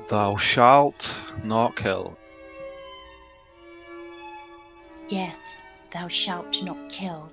Thou shalt not kill. Yes, thou shalt not kill.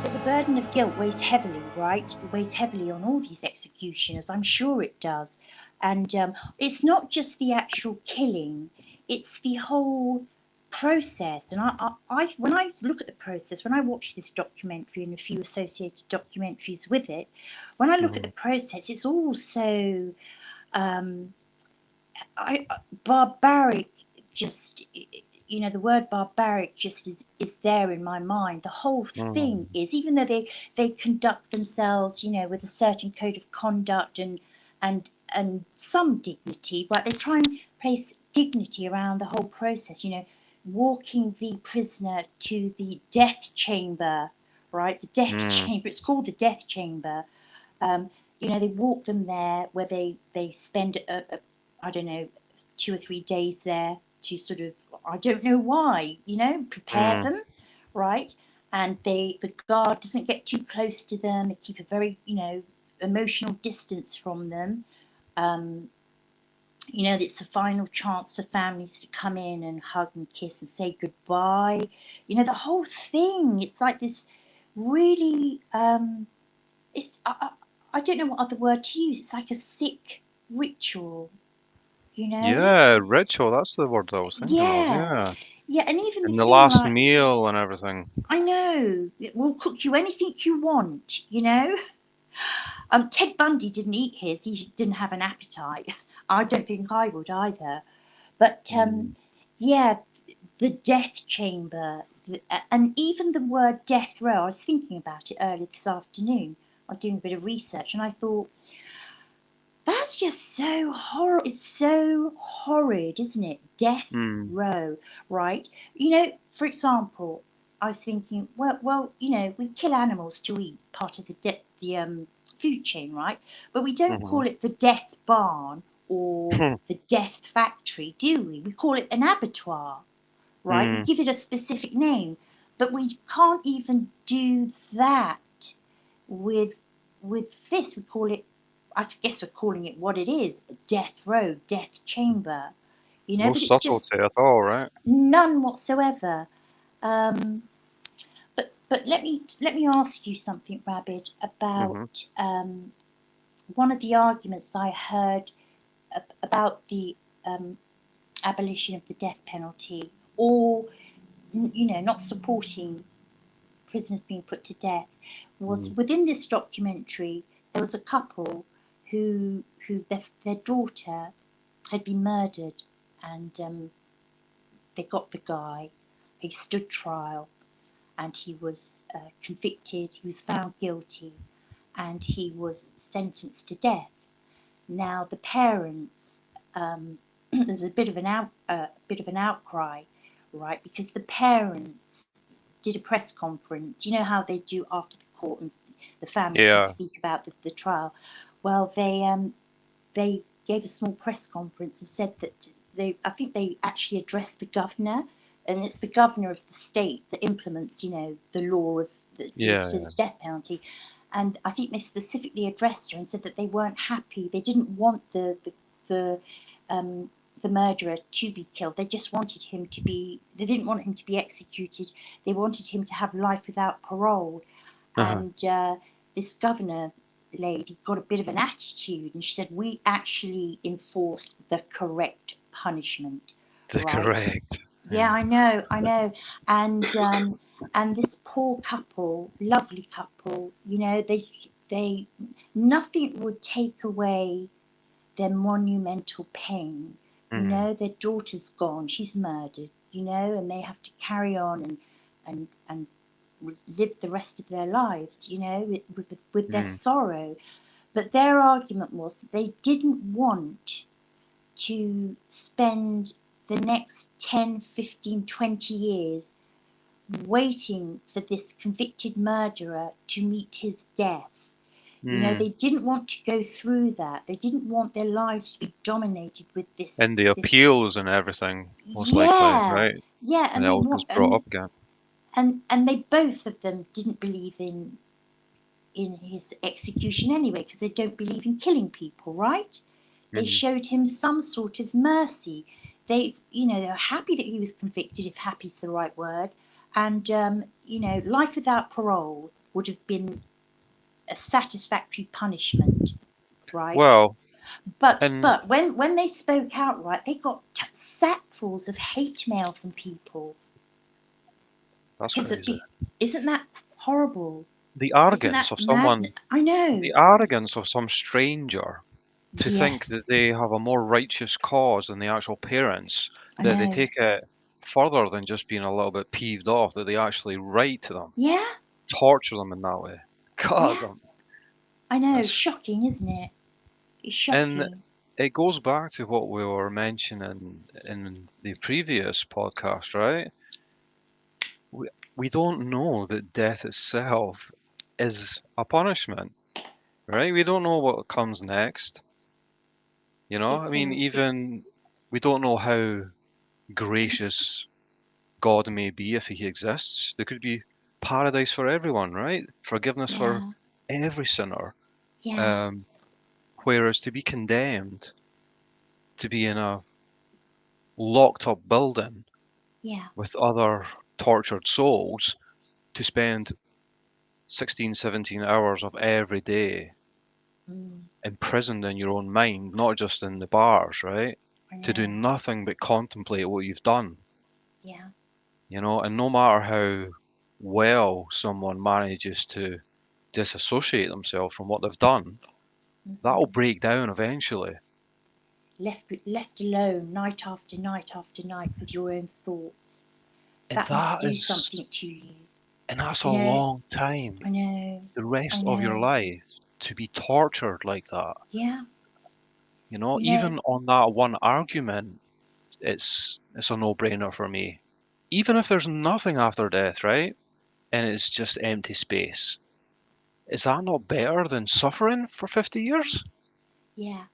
So the burden of guilt weighs heavily, right? It weighs heavily on all these executioners. I'm sure it does. And it's not just the actual killing, it's the whole process. And when I look at the process, when I watch this documentary and a few associated documentaries with it, when I look at the process, it's all so barbaric. Just, you know, the word barbaric just is there in my mind. The whole thing is, even though they conduct themselves, you know, with a certain code of conduct and some dignity, but they try and place dignity around the whole process, you know, walking the prisoner to the death chamber, right? The death chamber, it's called the death chamber. You know, they walk them there where they spend I don't know, 2 or 3 days there to sort of, I don't know why, you know, prepare them, right? And the guard doesn't get too close to them. They keep a very, you know, emotional distance from them. You know, it's the final chance for families to come in and hug and kiss and say goodbye. You know, the whole thing, it's like this really, it's, I don't know what other word to use. It's like a sick ritual, you know? Yeah, ritual, that's the word I was thinking of, Yeah, yeah. yeah, and even the And the thing last like, meal and everything. I know, we'll cook you anything you want, you know? Ted Bundy didn't eat his, he didn't have an appetite. I don't think I would either. But yeah, the death chamber, and even the word death row, I was thinking about it earlier this afternoon. I'm doing a bit of research and I thought, that's just so horrible. It's so horrid, isn't it? Death row, right? You know, for example, I was thinking, well, you know, we kill animals to eat, part of the food chain, right? But we don't call it the death barn or the death factory, do we? We call it an abattoir, right? We give it a specific name, but we can't even do that with this. We call it, I guess we're calling it what it is, a death row, death chamber, you know, No but it's just subtlety at all, right? none whatsoever. Um, but let me ask you something, Rabid, about one of the arguments I heard about the abolition of the death penalty, or you know, not supporting prisoners being put to death, was within this documentary there was a couple who their daughter had been murdered, and they got the guy. He stood trial, and he was convicted. He was found guilty, and he was sentenced to death. Now the parents, there was a bit of an outcry, right? Because the parents did a press conference. You know how they do after the court, and the family can Yeah. speak about the trial. Well, they gave a small press conference and said that I think they actually addressed the governor, and it's the governor of the state that implements, you know, the law of the Yeah, death penalty. And I think they specifically addressed her and said that they weren't happy. They didn't want the murderer to be killed. They just wanted him to be. They didn't want him to be executed. They wanted him to have life without parole. And this governor lady got a bit of an attitude, and she said, "We actually enforced the correct punishment." the Right? correct. Yeah, I know, and this poor couple, lovely couple, you know, they nothing would take away their monumental pain. You know, their daughter's gone, she's murdered, you know, and they have to carry on and live the rest of their lives, with their Mm. sorrow. But their argument was that they didn't want to spend the next 10, 15, 20 years waiting for this convicted murderer to meet his death. Mm. They didn't want to go through that. They didn't want their lives to be dominated with And this. the This, appeals and everything, most likely, yeah, right? yeah, And and it they all want gets brought up again. and they both of them didn't believe in his execution anyway, because they don't believe in killing people, right? They Mm. showed him some sort of mercy. They were happy that he was convicted, if happy's the right word, and life without parole would have been a satisfactory punishment, right? Well, But and but when they spoke outright, they got sackfuls of hate mail from people that's because crazy. isn't that horrible? The Isn't arrogance that of mad? someone, I know. the arrogance of some stranger to think that Yes, they have a more righteous cause than the actual parents, I that they know. take it further than just being a little bit peeved off, that they actually write to them, Yeah, torture them in that way. God, yeah, I know. that's, Shocking, isn't it? It's and shocking. it goes back to what we were mentioning in the previous podcast, right? We, we don't know that death itself is a punishment, right? We don't know what comes next. I It's mean, a it's even we don't know how gracious God may be if he exists. There could be paradise for everyone, right? Forgiveness for yeah, every sinner. yeah, Um, whereas to be condemned to be in a locked up building yeah, with other tortured souls to spend 16, 17 hours of every day mm, imprisoned in your own mind, not just in the bars, right? I To do know. nothing but contemplate what you've done, Yeah, and no matter how well someone manages to disassociate themselves from what they've done, that'll hmm break down eventually. left alone night after night after night with your own thoughts. And That must that do is, something to you. and that's a You know, long time, I know, the I rest of your know. life, to be tortured like that. Yeah, you know, Even on that one argument, it's a no-brainer for me. Even if there's nothing after death, right? And it's just empty space. Is that not better than suffering for 50 years? yeah,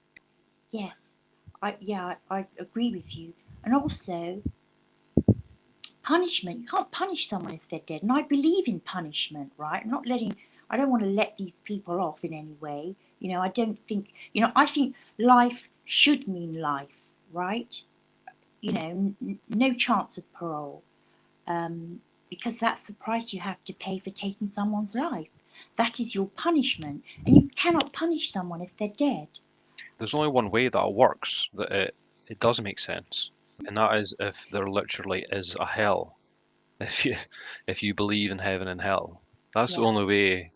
yes. I agree with you. And also, punishment. You can't punish someone if they're dead. And I believe in punishment, right? I don't want to let these people off in any way. I don't think, I think life should mean life, right? No chance of parole, um, because that's the price you have to pay for taking someone's life. That is your punishment. And you cannot punish someone if they're dead. There's only one way that works, that it does make sense, and that is if there literally is a hell. If you believe in heaven and hell, that's the Yeah. only way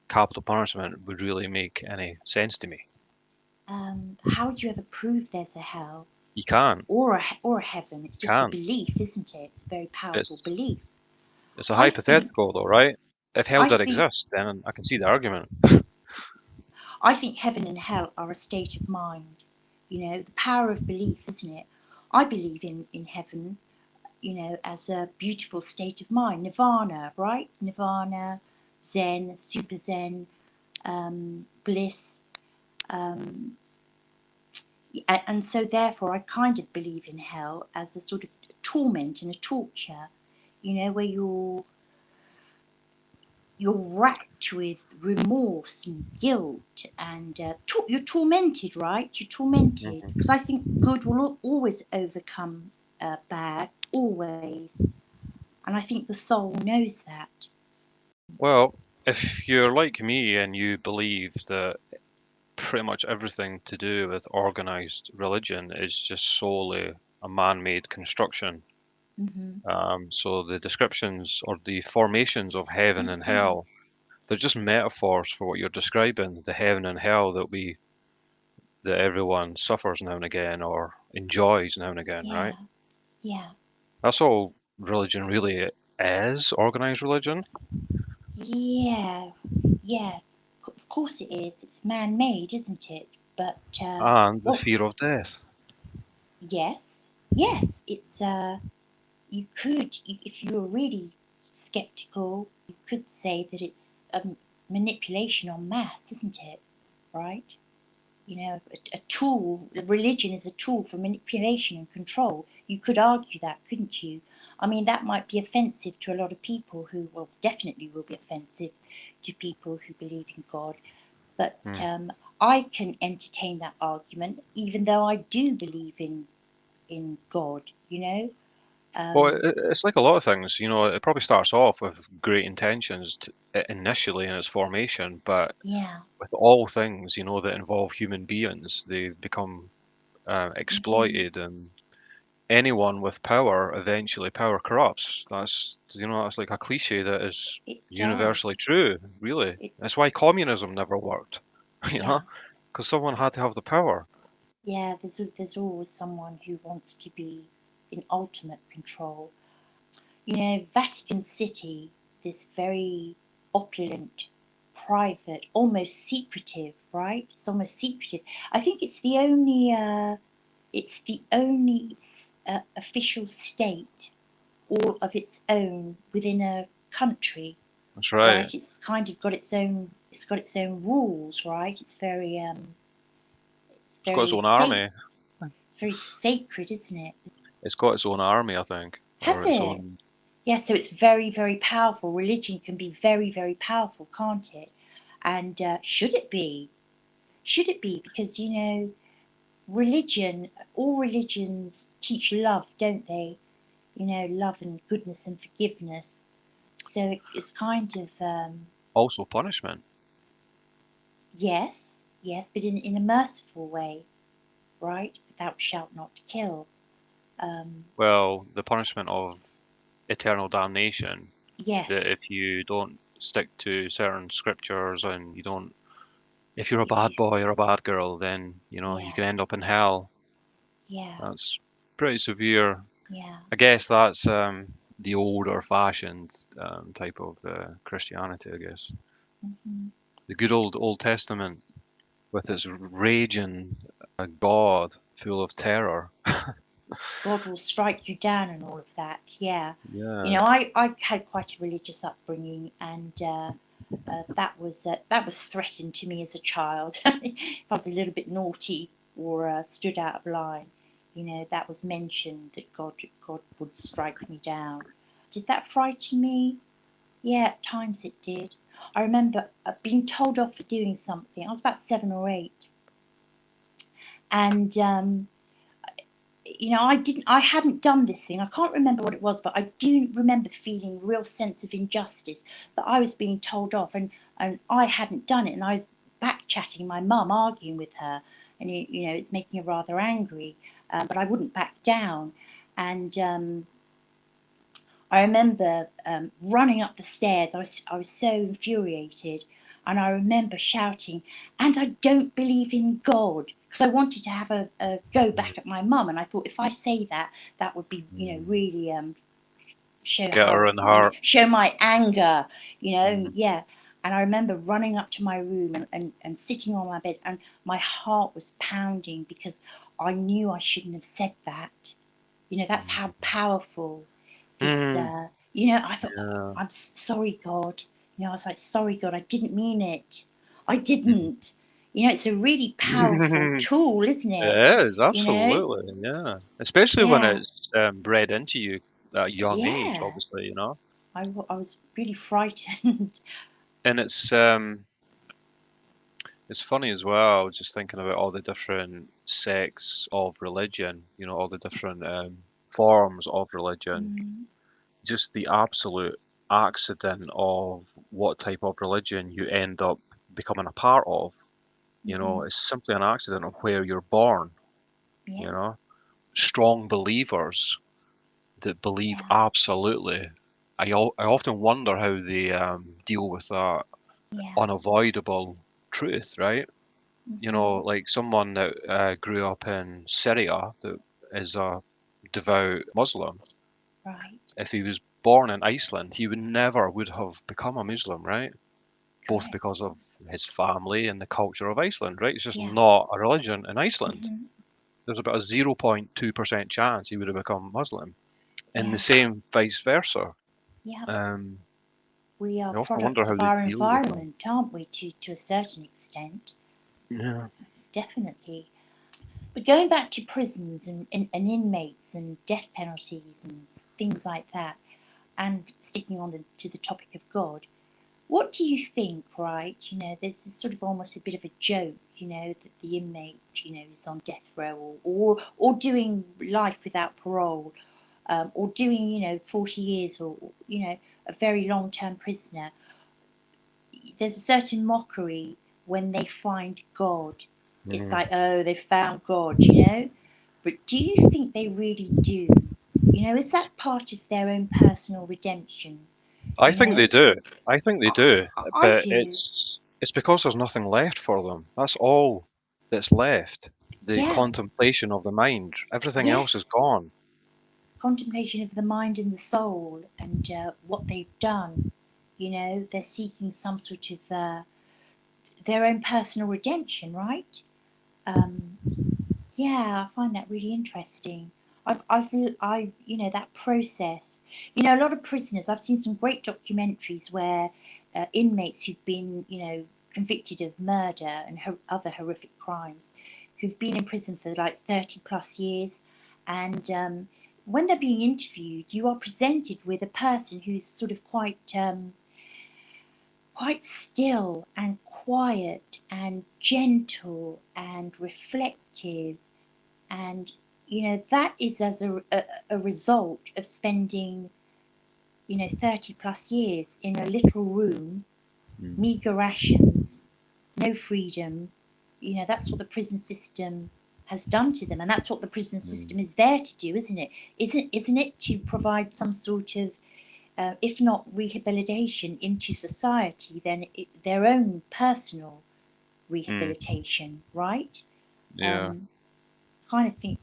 capital punishment would really make any sense to me. How would you ever prove there's a hell You can't, or a heaven? It's just a can't. belief, isn't it? It's a very powerful It's belief. it's a I think hypothetical though, right? If hell I did think exist, then I can see the argument. I think heaven and hell are a state of mind. The power of belief, isn't it? I believe in heaven, as a beautiful state of mind. Nirvana, right? Nirvana, Zen, super Zen, bliss. Um, and so therefore I kind of believe in hell as a sort of torment and a torture, where you're racked with remorse and guilt, and you're tormented, right? You're tormented Mhm. because I think good will always overcome bad, always, and I think the soul knows that. Well, if you're like me and you believe that pretty much everything to do with organized religion is just solely a man-made construction. Hmm So the descriptions or the formations of heaven and hell, they're just metaphors for what you're describing, the heaven and hell that everyone suffers now and again or enjoys now and again, Yeah, right? yeah, That's all religion really is organized religion Yeah, yeah, of course it is. It's man-made, isn't it? But and the what? fear of death. Yes, yes. It's you could, if you were really skeptical, you could say that it's a manipulation en masse, isn't it? Right? You know, a tool. Religion is a tool for manipulation and control. You could argue that, couldn't you? I mean, that might be offensive to a lot of people who, well, definitely will be offensive to people who believe in God. But Hmm. I can entertain that argument, even though I do believe in God. You know. Well, Um, it's like a lot of things, it probably starts off with great intentions initially in its formation, but yeah. with all things, that involve human beings, they become Hmm. exploited, and anyone with power, eventually power corrupts. That's like a cliche that is It does. universally true, really. It. That's why communism never worked, you Yeah. know, because someone had to have the power. Yeah. There's always someone who wants to be in ultimate control. You know, Vatican City, this very opulent, private, almost secretive, right? It's almost secretive. I think it's the only official state all of its own within a country, That's right. right? It's kind of got its own. It's got its own rules, right? It's very It's It's got its very own army. it's very sacred, isn't it? It's got its own army, I think, Has or its it? own. Yeah, so it's very, very powerful. Religion can be very, very powerful, can't it? And should it be? Should it be? Because, religion, all religions teach love, don't they? You know, love and goodness and forgiveness. So it's kind of, Also punishment. yes, yes, but in a merciful way, right? Thou shalt not kill. Um, Well, the punishment of eternal damnation, that yes, if you don't stick to certain scriptures and if you're a bad boy or a bad girl, then, you yeah, can end up in hell. yeah, That's pretty severe. yeah. I guess that's the older fashioned type of Christianity, I guess. Hmm. The good Old Testament with its raging God full of terror. God will strike you down and all of that. Yeah, Yeah. I had quite a religious upbringing, and that was threatened to me as a child. If I was a little bit naughty or stood out of line, that was mentioned that God would strike me down. Did that frighten me? Yeah, at times it did. I remember being told off for doing something. I was about 7 or 8, and I hadn't done this thing. I can't remember what it was, but I do remember feeling a real sense of injustice, that I was being told off, and I hadn't done it, and I was back chatting my mum, arguing with her, and it's making her rather angry, but I wouldn't back down. And I remember running up the stairs. I was so infuriated, and I remember shouting, "And I don't believe in God," because I wanted to have a go back at my mum, and I thought if I say that, that would be, Mm. really show Get her how, in the heart. show my anger, Mm. yeah. And I remember running up to my room, and sitting on my bed, and my heart was pounding because I knew I shouldn't have said that. That's how powerful this, Mm. I thought, "Oh, Yeah. I'm sorry, God." I was like, "Sorry, God, I didn't mean it. I Mm. didn't." It's a really powerful tool, isn't it? It is, You know? absolutely, yeah. Especially when Yeah, it's bred into you at a young age, yeah. obviously. I was really frightened. And it's funny as well, just thinking about all the different sects of religion, all the different forms of religion, Mm, just the absolute accident of what type of religion you end up becoming a part of, hmm. it's simply an accident of where you're born, you Yeah, know. Strong believers that believe yeah, absolutely. I often wonder how they deal with that yeah. unavoidable truth, right? Hmm. Like someone that grew up in Syria that is a devout Muslim. Right. If he was born in Iceland, he would have become a Muslim, right? Both Correct. because of his family and the culture of Iceland, right? It's just Yeah. not a religion in Iceland. Hmm. There's about a 0.2% chance he would have become Muslim. And the Yeah. same vice versa. Yeah. Um, We are I often wonder products how of they our deal with that. environment, aren't we, to a certain extent? Yeah. Definitely. But going back to prisons and inmates and death penalties and things like that, and sticking on to the topic of God, what do you think, right? There's this sort of almost a bit of a joke, that the inmate, is on death row or doing life without parole, or doing, 40 years or, a very long term prisoner. There's a certain mockery when they find God. It's Mhm. like, oh, they found God. But do you think they really do? Is that part of their own personal redemption? I You think they know, do. I think they I, do. I But do. it's because there's nothing left for them. That's all that's left. The Yeah, contemplation of the mind. Everything else is yes. gone. Contemplation of the mind and the soul and what they've done. They're seeking some sort of their own personal redemption, right? Um, Yeah, I find that really interesting. I feel that process. A lot of prisoners. I've seen some great documentaries where inmates who've been convicted of murder and other horrific crimes, who've been in prison for like 30 plus years, and when they're being interviewed, you are presented with a person who's sort of quite still and quiet and gentle and reflective, and that is as a result of spending 30 plus years in a little room, Mm. meager rations, no freedom. That's what the prison system has done to them, and that's what the prison Mm. system is there to do, isn't it? Isn't it to provide some sort of if not rehabilitation into society, then their own personal Mm. rehabilitation, right? Yeah. um, kind of think.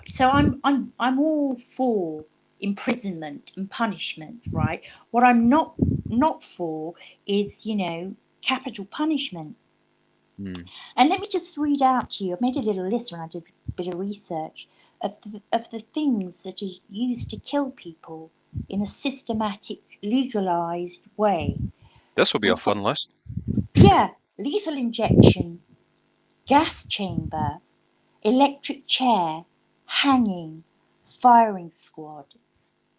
So I'm all for imprisonment and punishment, right? What I'm not for is capital punishment. Mm. And let me just read out to you. I've made a little list when I did a bit of research of the things that are used to kill people in a systematic, legalized way. This will be a We've got, fun list. yeah, lethal injection, gas chamber, electric chair, hanging, firing squad,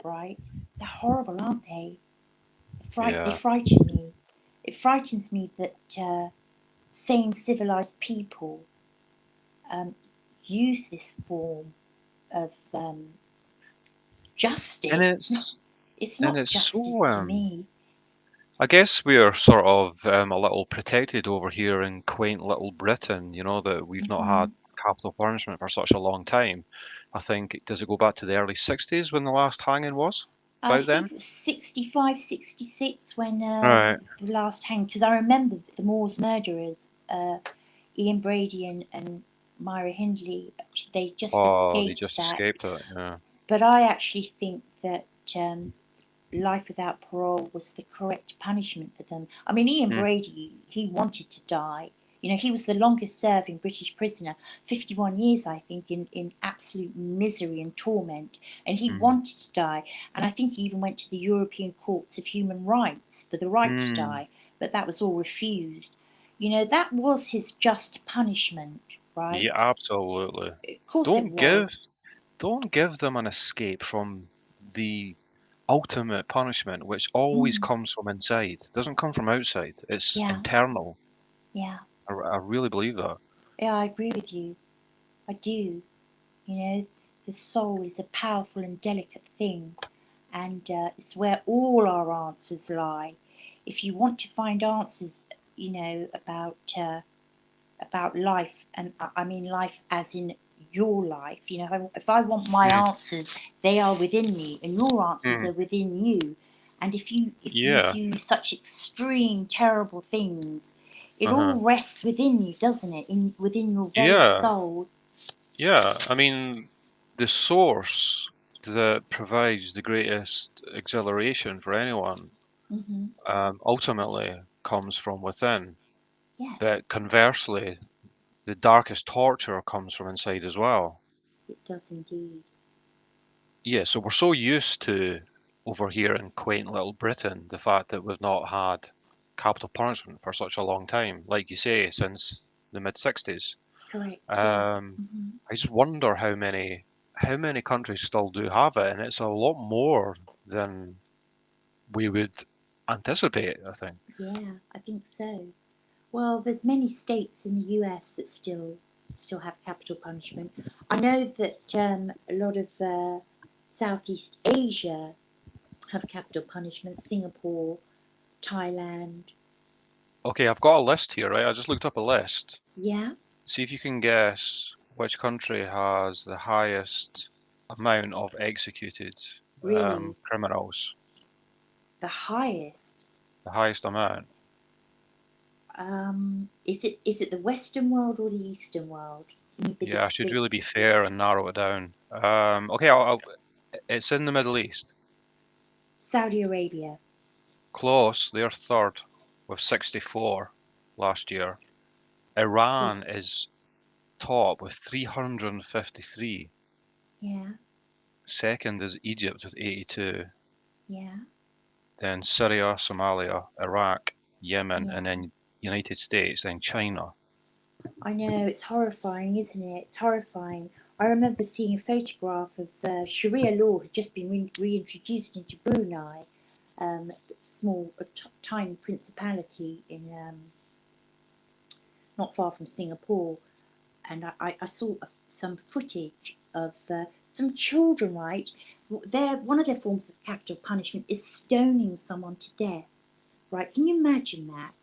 right? They're horrible, aren't they? They Yeah. frighten me. It frightens me that sane, civilized people um, use this form of And justice. it's It's and not it's justice so to me. I guess we're sort of a little protected over here in quaint little Britain, that we've not Hmm. had capital punishment for such a long time. I think, does it go back to the early 60s when the last hanging was? I About think then? it was 65, 66 when Right. the last hang, because I remember the Moors murderers, Ian Brady and Myra Hindley, they just Oh, they escaped just that. escaped it. Yeah. But I actually think that life without parole was the correct punishment for them. I mean, Ian Mm, Brady, he wanted to die. He was the longest serving British prisoner, 51 years, I think, in absolute misery and torment. And he mm, wanted to die. And I think he even went to the European Courts of Human Rights for the right to mm. die. But that was all refused. That was his just punishment, Yeah, right? absolutely. Of course it Don't give was. don't give them an escape from the ultimate punishment, which always Mm, comes from inside. It doesn't come from outside. It's yeah, internal. yeah, I really believe that. yeah, I agree with you. I do. You know, the soul is a powerful and delicate thing, and it's where all our answers lie. If you want to find answers, about life, and I mean life as in your life. If I want my Mm, answers, they are within me, and your answers mm. are within you. And if you Yeah. do such extreme, terrible things, it Uh-huh. all rests within you, doesn't it? Within your very Yeah. soul. Yeah. I mean, the source. that provides the greatest exhilaration for anyone Mm-hmm. ultimately comes from within. Yes, But conversely, the darkest torture comes from inside as well. it does indeed. Yeah, so we're so used to over here in quaint little Britain the fact that we've not had capital punishment for such a long time, like you say, since the mid 60s. Correct. Yeah. Um, Mm-hmm. I just wonder how many countries still do have it, and it's a lot more than we would anticipate, I think. Yeah, I think so. Well, there's many states in the US that still have capital punishment. I know that a lot of Southeast Asia have capital punishment. Singapore, Thailand. Okay, I've got a list here, right? I just looked up a list. Yeah, See if you can guess which country has the highest amount of executed really, criminals. the highest. The highest amount. Is it the Western world or the Eastern world? Any bit of Yeah, I should bit, really be fair and narrow it down. Okay, it's in the Middle East. Saudi Arabia. Close, they're third with 64 last year. Okay. Iran is top with 353. Yeah, Second is Egypt with 82. yeah, Then Syria, Somalia, Iraq, Yemen, yeah. and then United States, then China. I know, it's horrifying, isn't it? It's horrifying. I remember seeing a photograph of Sharia law had just been reintroduced into Brunei, tiny principality in not far from Singapore, and I saw some footage of some children. Right, one of their forms of capital punishment is stoning someone to death. Right? Can you imagine that?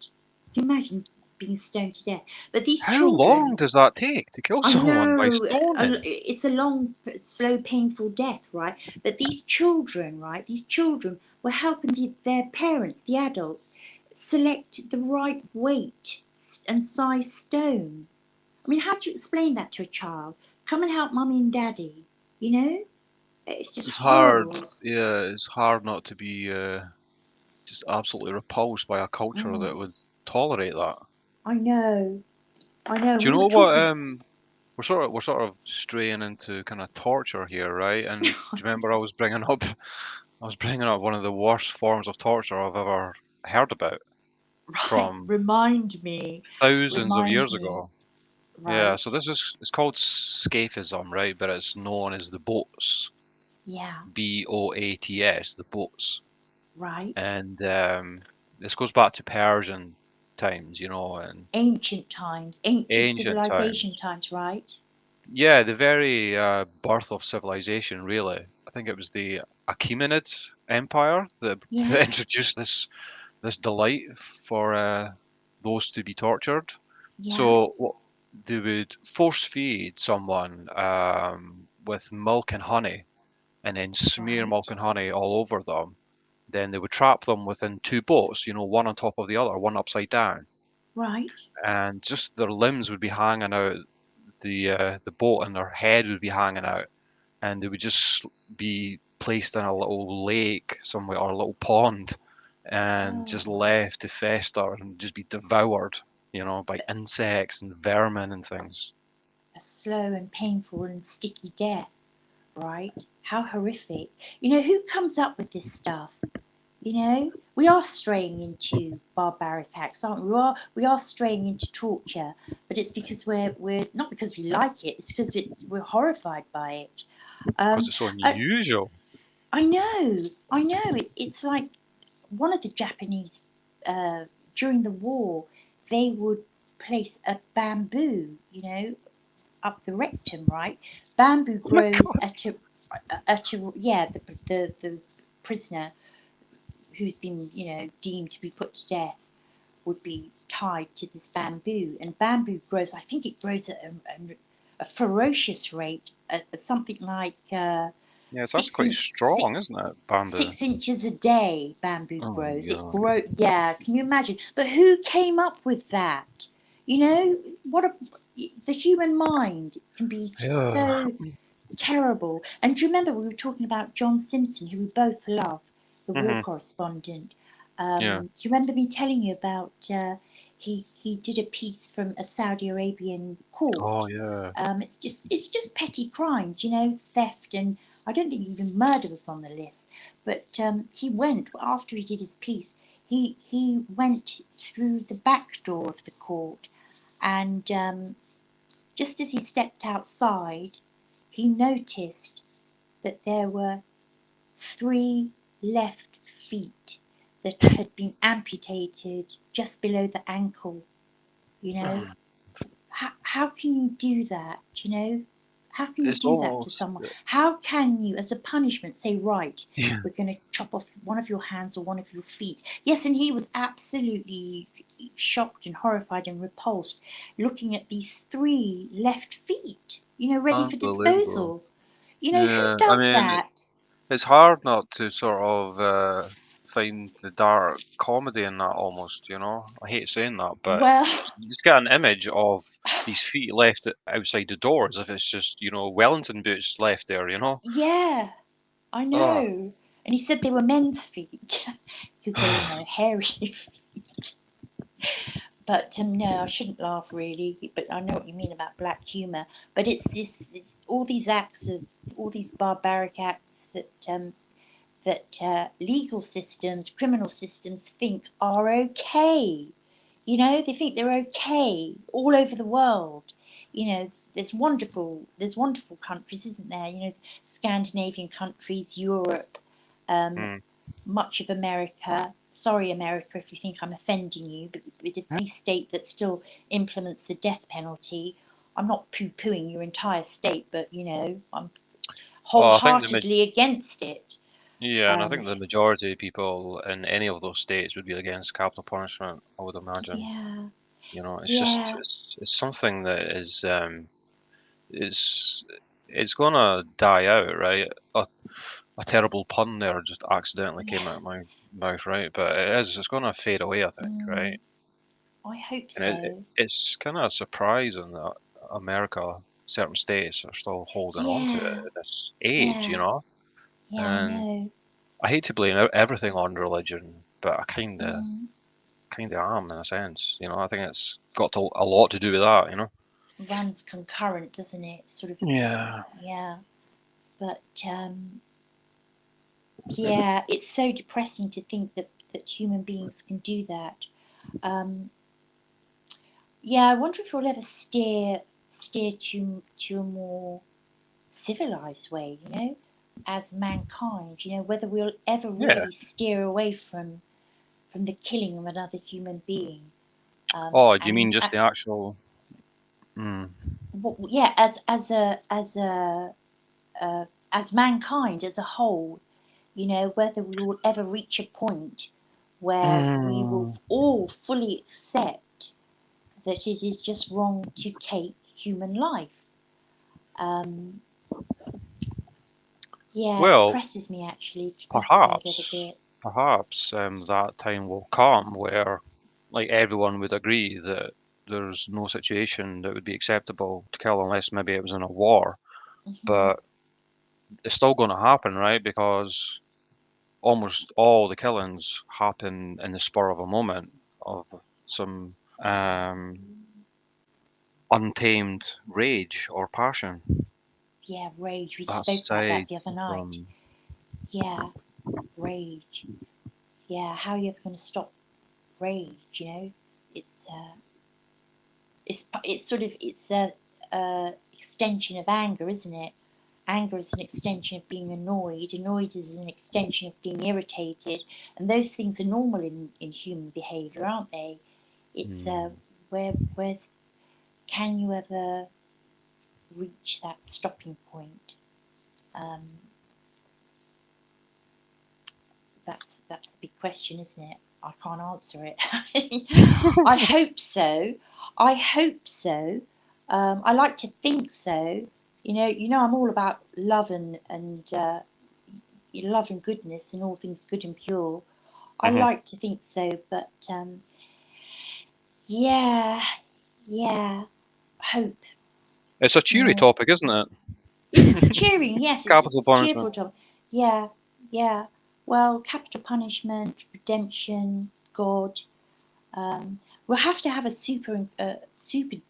Can you imagine being stoned to death? But these How long children, does that take to kill I someone by know stoning? it's a long, slow, painful death, right? But these children, right? These children were helping their parents, the adults, select the right weight and size stone. I mean, how do you explain that to a child? Come and help mummy and daddy. You know, it's just It's hard, horrible. yeah, it's hard not to be just absolutely repulsed by a culture Oh, that would tolerate that. I know, I know. Do you We were know what? talking. We're sort of straying into kind of torture here, right? And do you remember I was bringing up one of the worst forms of torture I've ever heard about Right, from remind me, thousands of remind years me. ago. Yeah, Right, so it's called scaphism, right? But it's known as the boats, yeah, Boats, the boats. right. And this goes back to Persian times, and Ancient times, ancient ancient civilization times. times, right? Yeah, the very birth of civilization, really. I think it was the Achaemenid Empire that, Yeah, that introduced this delight for those to be tortured. yeah, So they would force feed someone with milk and honey, and then smear milk right, and honey all over them. Then they would trap them within two boats, one on top of the other, one upside down, right. and just their limbs would be hanging out the boat, and their head would be hanging out, and they would just be placed in a little lake somewhere or a little pond, and just Oh, left to fester and just be devoured, by insects and vermin and things. a slow and painful and sticky death, right? How horrific. You know, who comes up with this stuff? You know, we are straying into barbaric acts, aren't we? We are straying into torture, but it's because we're not because we like it. It's because we're horrified by it. Because Um, it's so I, unusual. I know, I know. It's like one of the Japanese uh, during the war, they would place a bamboo, up the rectum, right? Bamboo Oh my grows God. at a yeah, the prisoner who's been, deemed to be put to death would be tied to this bamboo, and bamboo grows. I think it grows at a ferocious rate, something like Yeah, it's actually six quite in strong, six isn't it, bamboo? 6 inches a day. Bamboo Oh my grows. It God. grow. Yeah, can you imagine? But who came up with that? You know what? The human mind can be Yeah. so. terrible. And do you remember we were talking about John Simpson, who we both love, the war Mhm. correspondent? Yeah. Do you remember me telling you about he did a piece from a Saudi Arabian Oh court? yeah. It's just petty crimes, theft, and I don't think even murder was on the list. But he went after he did his piece. He went through the back door of the court, and just as he stepped outside, he noticed that there were 3 left feet that had been amputated just below the ankle. You know, how can you do that? How can you It's do that to almost someone? How can you, as a punishment, say, right, yeah. we're going to chop off one of your hands or one of your feet? Yes, and he was absolutely shocked and horrified and repulsed looking at these 3 left feet, ready for Unbelievable. disposal. Who Yeah. I does mean, that? it's hard not to sort of find the dark comedy in that almost, you know. I hate saying that, but Well, you just get an image of these feet left outside the door as if it's just, Wellington boots left there, you know. yeah, I Oh. know. And he said they were men's feet because they were, hairy feet. But no, I shouldn't laugh really. But I know what you mean about black humour. But all these acts of all these barbaric acts that legal systems, criminal systems think are okay. They think they're okay all over the world. There's wonderful countries, isn't there? Scandinavian countries, Europe, um, Mm. much of America. Sorry, America, if you think I'm offending you, but it's the only state that still implements the death penalty. I'm not poo-pooing your entire state, but I'm Well, I think the wholeheartedly against it. yeah, and I Um, think the majority of people in any of those states would be against capital punishment, I would imagine. yeah, It's just yeah, it's something that is it's it's gonna die out, right? A terrible pun there just accidentally came yeah. out of my mouth, right? But it's gonna fade away, I think, Mm, right? I hope And so. it's kind of surprising that America, certain states are still holding on to it Yeah, at this age, yeah, yeah. I And know. I hate to blame everything on religion, but I Mm, kind of am in a sense. I think it's got a lot to do with that. runs concurrent, doesn't it? Sort of. Yeah. Yeah, but yeah, it's so depressing to think that human beings can do that. Um, yeah, I wonder if we'll ever steer to a more civilized way, as mankind. Whether we'll ever Yeah. really steer away from the killing of another human being. Oh, do you mean And just the actual? Mm. yeah, uh, as mankind as a whole, whether we will ever reach a point where we will Mm. all fully accept that it is just wrong to take human life. Um, yeah, it Well, depresses me actually. It depresses me a little perhaps, bit. that time will come where, like, everyone would agree that there's no situation that would be acceptable to kill unless maybe it was in a war. Hmm. But it's still going to happen, right? Because almost all the killings happen in the spur of a moment of some untamed rage or passion. Yeah, rage. We spoke about that Aside the other night. from, Yeah, rage. Yeah, how are you ever going to stop rage? It's it's sort of a extension of anger, isn't it? Anger is an extension of being annoyed. Annoyed is an extension of being irritated, and those things are normal in human behaviour, aren't they? It's hmm, where's can you ever reach that stopping point? Um, that's the big question, isn't it? I can't answer it. I hope so. I hope so. I like to think so. I'm all about love and love and goodness and all things good and pure. I mhm. like to think so, but yeah, yeah, hope. It's a You cheery know, topic, isn't it? It's cheering, yes, it's Capital cheerful punishment. job. Yeah, yeah. Well, capital punishment, redemption, God. We'll have to have a super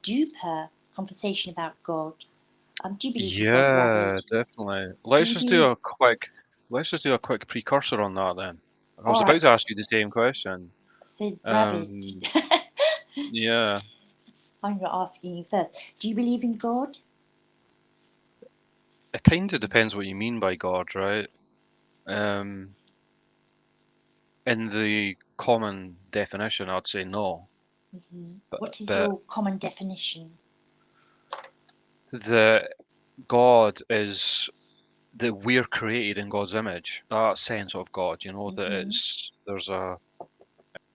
duper conversation about God. Do you believe in God, Rabid? Yeah, definitely. Do you believe? Let's just do a quick precursor on that then. I was All about right, to ask you the same question. so Rabid. Um, yeah, I'm not asking you first. Do you believe in God? it kind of depends what you mean by God, right? Um, in the common definition, I'd say no. What is But your common definition? the God is that we're created in God's image. That sense of God, that Hmm. there's a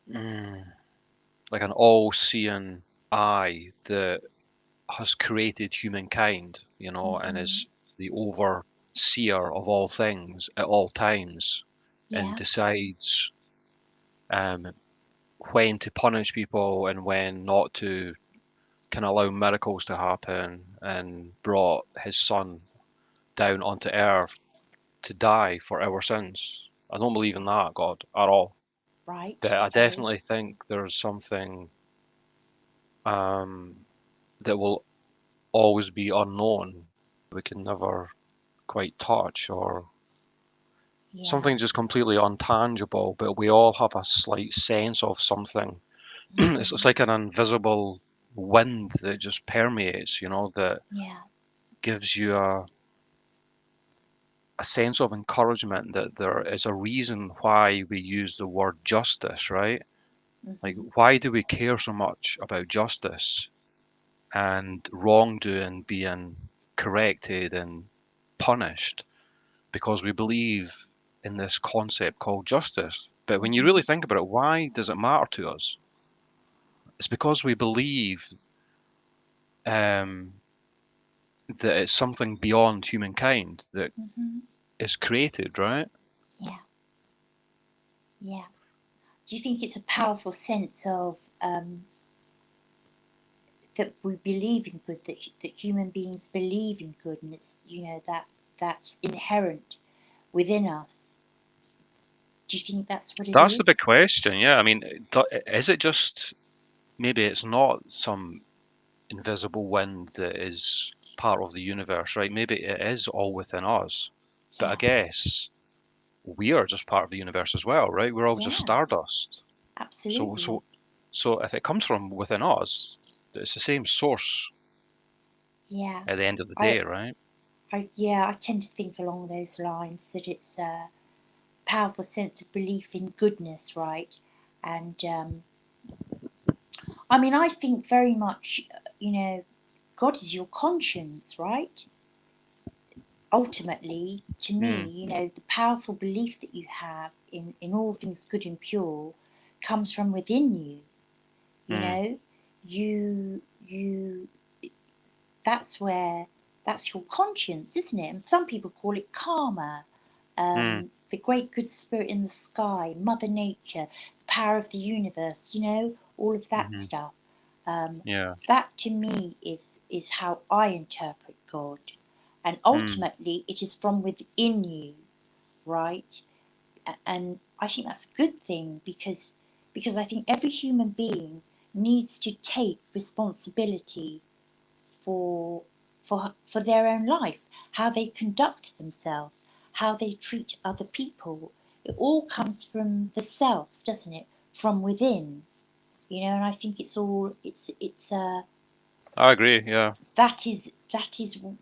mm, like an all-seeing eye that has created humankind, and Hmm. is the overseer of all things at all times, and Yeah, decides um, when to punish people and when not to, can allow miracles to happen, and brought his son down onto earth to die for our sins. I don't believe in that God at all. right, But I okay. definitely think there's something um, that will always be unknown. We can never quite touch, or Yeah. something just completely untangible, but we all have a slight sense of something. It's Hmm. like an invisible wind that just permeates, that Yeah. gives you a sense of encouragement that there is a reason why we use the word justice, right? Like, Hmm. why do we care so much about justice and wrongdoing being corrected and punished? Because we believe in this concept called justice. But when you Hmm. really think about it, why does it matter to us? It's because we believe um, that it's something beyond humankind that Hmm. is created, right? Yeah. Yeah. Do you think it's a powerful sense of that we believe in good, that human beings believe in good, and it's that's inherent within us? Do you think that's what it That's the is? big question. Yeah, I mean, is it just, maybe it's not some invisible wind that is part of the universe, right? Maybe it is all within us. But I Yeah. guess we are just part of the universe as well, right? We're all just Yeah. stardust. So, Absolutely. so, so if it comes from within us, it's the same source Yeah. at the end of the I day, right? I tend to think along those lines, that it's a powerful sense of belief in goodness, right? And I mean, I think very much, you know, God is your conscience, right? Ultimately, to me, Hmm. the powerful belief that you have in all things good and pure comes from within you. You Hmm. know, you that's where that's your conscience, isn't it? And some people call it karma, Hmm. the great good spirit in the sky, Mother Nature, the power of the universe. All of that Hmm. stuff. Um, Yeah. that to me is how I interpret God, and Hmm. ultimately it is from within you, right? And I think that's a good thing, because I think every human being needs to take responsibility for for their own life, how they conduct themselves, how they treat other people. It all comes from the self, doesn't it? From within, and I think it's all it's I agree. Yeah. that is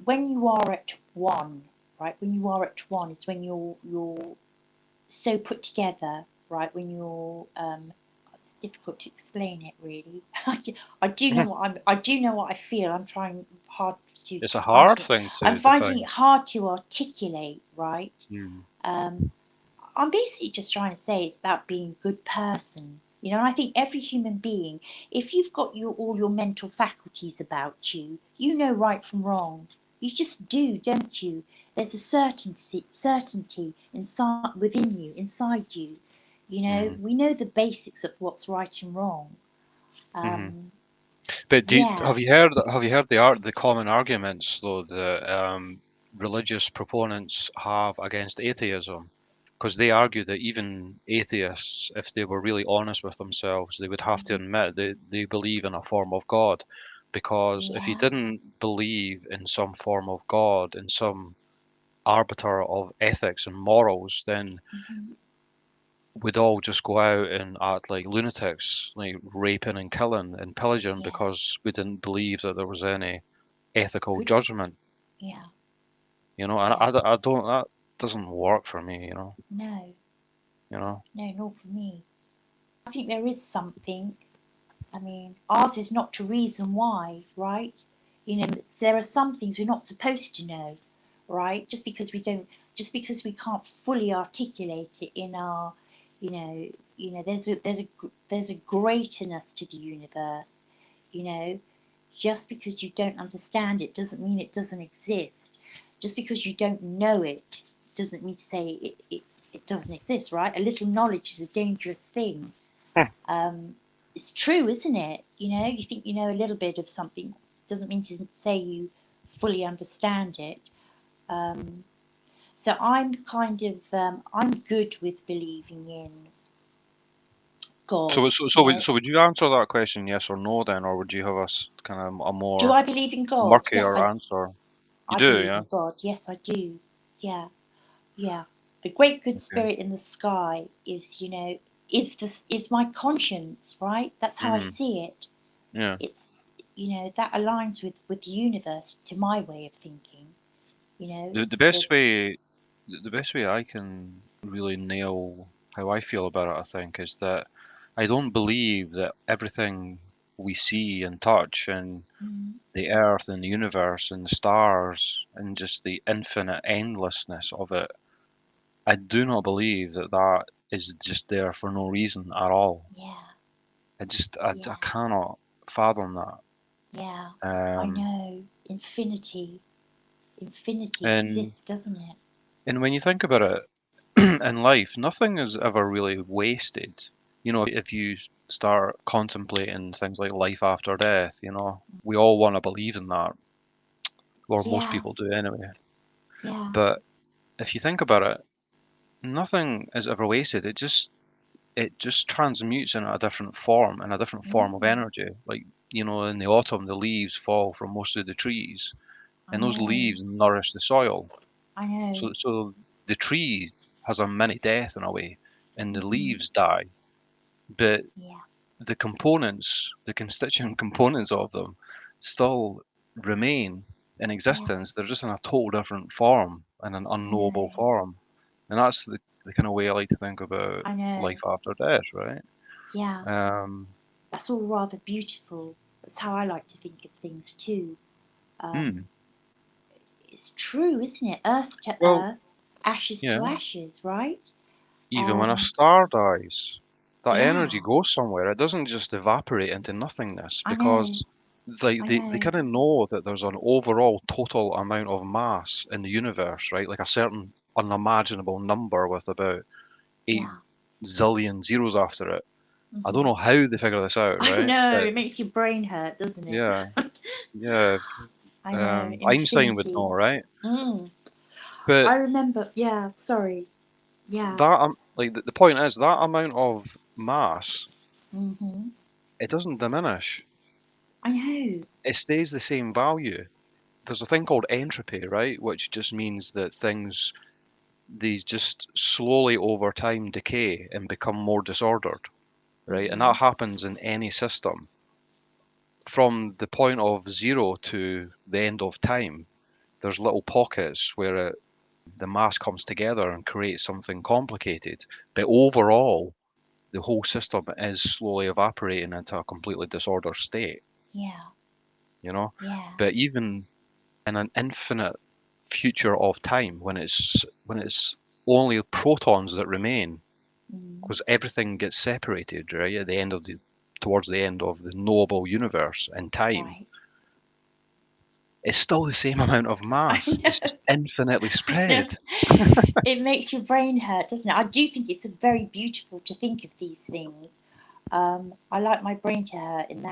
when you are at one, right? When you are at one is when you're so put together, right? When you're it's difficult to explain it really. I do know what I feel. I'm trying hard to It's a hard finding it. thing I'm to finding it define. hard to articulate, right? Hmm. Um, I'm basically just trying to say it's about being a good person. And I think every human being, if you've got all your mental faculties about you, you know right from wrong. You just do, don't you? There's a certainty within you, inside you. Hmm. We know the basics of what's right and wrong. Hmm. Um, But yeah. have you heard the common arguments though, that religious proponents have against atheism, because they argue that even atheists, if they were really honest with themselves, they would have to admit that they believe in a form of God. Because if you Yeah. didn't believe in some form of God, in some arbiter of ethics and morals, then Mhm. we'd all just go out and act like lunatics, like raping and killing and pillaging Yeah. because we didn't believe that there was any ethical Good. judgment, Yeah. you know. And Yeah. I don't, that doesn't work for me, No. you know. No, not for me. I think there is something. I mean, ours is not to reason why, right? You know, there are some things we're not supposed to know, right? Just because we can't fully articulate it in our, you know, there's a greatness to the universe, you know. Just because you don't understand it doesn't mean it doesn't exist. Just because you don't know it doesn't mean to say it doesn't exist, right? A little knowledge is a dangerous thing. Um, it's true, isn't it? You know, you think you know a little bit of something doesn't mean to say you fully understand it. Um, so I'm kind of I'm good with believing in God. You know, So would you answer that question yes or no then, or would you have kind of a do more I believe in God? Yes, murkier answer? You I do, believe yeah? in God. Yes, I do. Yeah, yeah. The great good Okay. spirit in the sky is, you know, is my conscience, right? That's how I Hmm. see it. Yeah. It's, you know, that aligns with the universe to my way of thinking. You know, The, it's the the best way, the best way I can really nail how I feel about it, I think, is that I don't believe that everything we see and touch and mm, the earth and the universe and the stars and just the infinite endlessness of it, I do not believe that that is just there for no reason at all. yeah, I yeah, cannot fathom that. yeah. I Um, know. Infinity and exists, doesn't it? and when you think about it, in life, nothing is ever really wasted. If you start contemplating things like life after death, we all want to believe in that, or most Yeah, people do anyway. yeah. But if you think about it, nothing is ever wasted. It just transmutes in a different form, in a different form of Mm, energy. Like, in the autumn, the leaves fall from most of the trees, I and those know. leaves nourish the soil. I know. So the tree has a mini death in a way, and the Hmm. leaves die, but Yeah, the components, the constituent components of them, still remain in yeah. existence. They're just in a total different form, in an I know. unknowable form, and that's the kind of way I like to think about I know. life after death, right? Yeah. Um, That's all rather beautiful. That's how I like to think of things too. Um, hmm. it's true, isn't it? Earth to Well, earth, ashes to yeah. ashes, right? Even when a Um, star dies, that energy yeah, goes somewhere. It doesn't just evaporate into nothingness I know, because like I they know. kind of know that there's an overall total amount of mass in the universe, right? Like a certain unimaginable number with about eight Yeah. zillion zeros after it. I don't Hmm. know how they figure this out, I right? know, But it makes your brain hurt, doesn't it? yeah, yeah. I know, Einstein would infinity. know, right? Mm. But I remember, yeah, sorry. Yeah. that like the point is that amount of mass, Hmm. it doesn't diminish. I know. It stays the same value. There's a thing called entropy, right? Which just means that things, they just slowly over time decay and become more disordered, right? And Hmm. that happens in any system. From the point of zero to the end of time, there's little pockets where the mass comes together and creates something complicated. But overall, the whole system is slowly evaporating into a completely disordered state, Yeah, you know? yeah. But even in an infinite future of time when it's only protons that remain Mm. because everything gets separated right at the end of the towards the end of the knowable universe in time, Right. it's still the same amount of I mass. It's know. just infinitely I know. spread. It makes your brain hurt, doesn't it? I do think it's very beautiful to think of these things. I like my brain to hurt in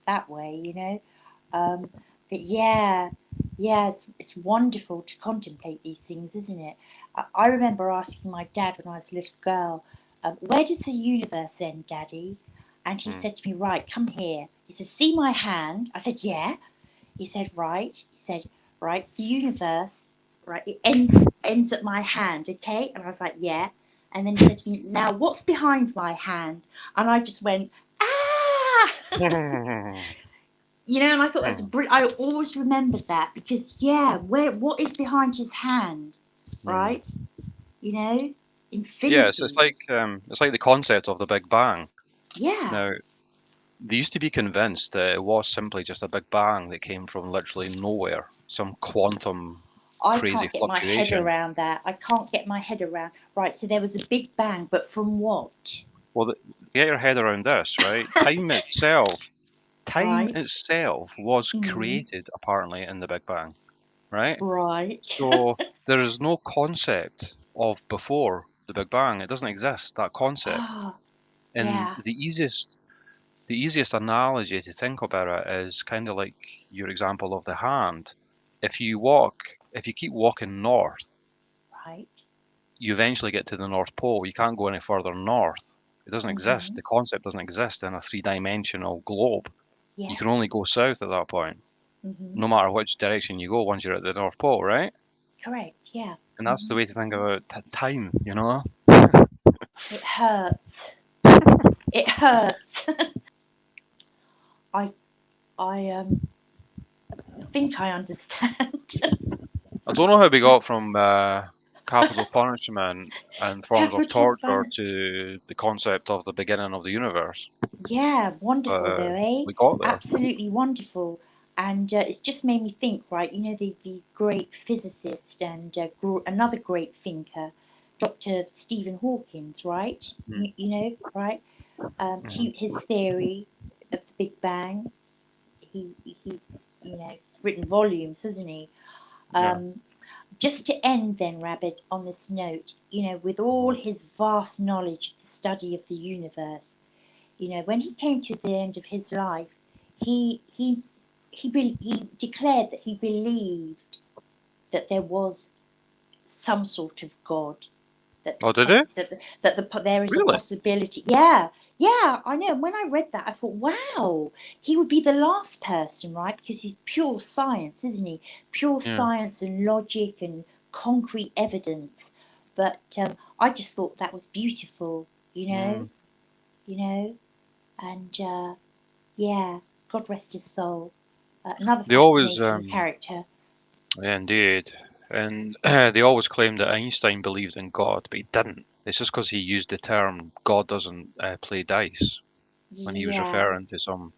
that way, you know. Um, but yeah, Yeah, it's wonderful to contemplate these things, isn't it? I remember asking my dad when I was a little girl, where does the universe end, Daddy? And he Mm. said to me, right, come here. He said, see my hand? I said, yeah. He said, right. He said, right, the universe, right, it ends at my hand, okay? And I was like, yeah. And then he said to me, now what's behind my hand? And I just went, ah! You know, and I thought that was brilliant. I always remembered that because, yeah, what is behind his hand, Mm. right? You know, Yeah, infinity. it's like the concept of the Big Bang. Yeah, Now, they used to be convinced that it was simply just a Big Bang that came from literally nowhere, some quantum I crazy can't get my head fluctuation. around that. I can't get my head around. Right, so there was a big bang, but from what? Well, get your head around this, right? Time Right. itself was Mm, created apparently in the Big Bang, right? right. So there is no concept of before the Big Bang. It doesn't exist, that concept. Ah, And yeah. the easiest analogy to think about it is kind of like your example of the hand. If you keep walking north, Right. you eventually get to the North Pole. You can't go any further north. It doesn't exist. Mm-hmm. The concept doesn't exist in a three-dimensional globe. You Yes. can only go south at that point, Mm-hmm. no matter which direction you go once you're at the North Pole, right? Correct. Yeah. And that's the Mm-hmm. way to think about time, you know? It hurts. It hurts. I I think I understand. I don't know how we got from capital punishment and forms of Capital torture fun. to the concept of the beginning of the universe. Yeah, wonderful But though, eh? we got there. Absolutely wonderful. And it's just made me think, right? You know, the great physicist and another great thinker, Dr. Stephen Hawkins, right? Mm, You know, right? mhm. His theory of the Big Bang, he, you know, he's written volumes, hasn't he? Yeah. Um, just to end then, Rabid, on this note, you know, with all Mhm. his vast knowledge, the study of the universe, you know, when he came to the end of his life, he he he declared that he believed that there was some sort of God, that Oh, did it? there is a Really? possibility. Yeah, yeah, I know. When I read that, I thought, wow, he would be the last person, right? Because he's pure science, isn't he? Pure Yeah. science and logic and concrete evidence. But I just thought that was beautiful, Mm. you know, and yeah, God rest his soul. Another They always, fascinating character. yeah, indeed. And they always claimed that Einstein believed in God, but he didn't. It's just because he used the term God doesn't play dice when he was Yeah, referring to some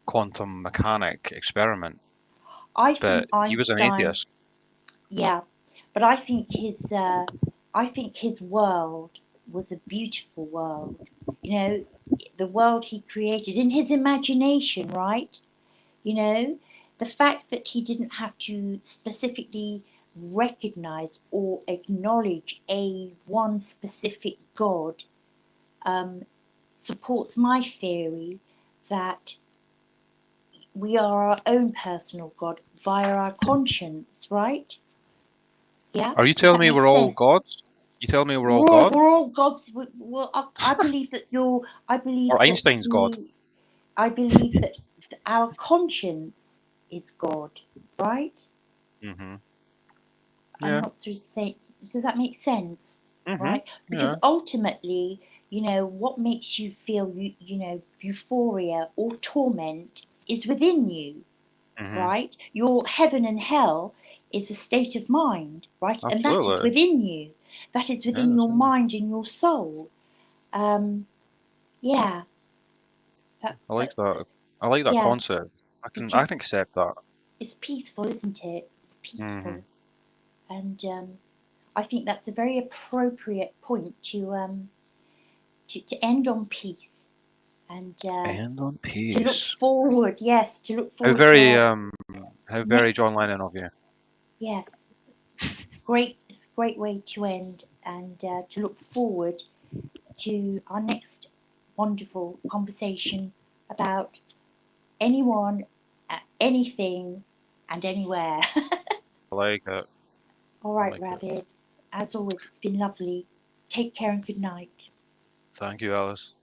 quantum mechanic experiment. I But think he was an Einstein. atheist. Yeah, but I think his world was a beautiful world. You know, the world he created in his imagination, right? You know, the fact that he didn't have to specifically recognize or acknowledge a one specific God um, supports my theory that we are our own personal God via our conscience, right? Yeah, Are you does telling that me make we're all sense? gods? You telling me we're all God? We're all gods. Well, I believe that Or Einstein's God? I believe that our conscience is God, right? Hmm. I'm Yeah. not sort of saying, does that make sense? Hmm. Right? Because Yeah. ultimately, you know, what makes you feel, you know, euphoria or torment is within you, Hmm. right? Your heaven and hell is a state of mind, right? And that is Absolutely. within you. That is within Yes. your Yeah. mind and your soul. Um, yeah, I like that, that. I like that yeah, concept. because I can accept that. it's peaceful, isn't it? It's Hmm. peaceful. And I think that's a very appropriate point to end on peace and End on to look peace. forward. Yes, to look How forward to very our how very next. John Lennon of you. Yes, great. It's a great way to end and to look forward to our next wonderful conversation about anyone, anything, and anywhere. I like it. All I right, like it. Rabid. As always, it's been lovely. Take care and good night. Thank you, Alice.